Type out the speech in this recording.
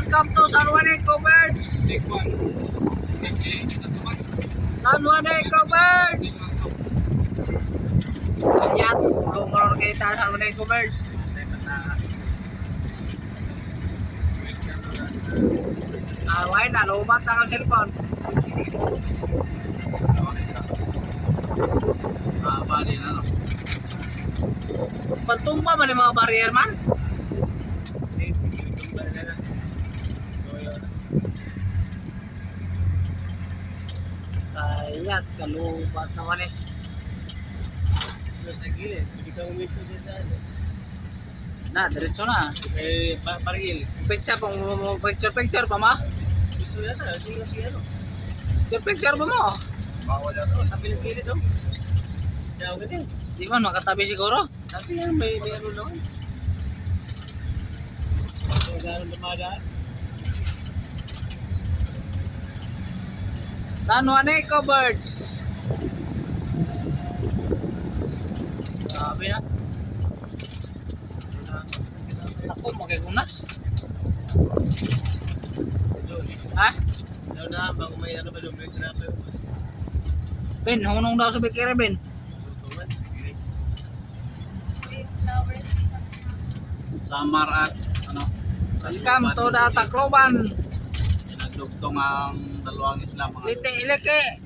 Welcome to San Juan Eco Birds. San Juan Eco Birds. Ayan, lumaro kayo tayo San Juan Eco Birds. Away na, lumat na ang cellphone. Bali na no. Pagtumpa man yung mga barrier man. Ayan, kalubat naman eh. Sa gilid, hindi ka umito dyan sa ano. Na, diretso na. Paril. Picture pa mo? Ito yata, sino si ano? Picture pa mo? Bawal yata, tabi ng gilid oh. Kaya ako din. Di man, makatabi siguro. Sabi nga, may ano naman. May gano'ng dumadaan. San Juan Eco Birds. Sabi na. Ako, makikunas. Ha? Daw na, bago may ano ba doon, may tinapay. Ben, hunong daw sa Bikira, Ben. Samar at ano? Welcome to the Tacloban. Nagdugtong ang dalawang isla. Liti, ilike.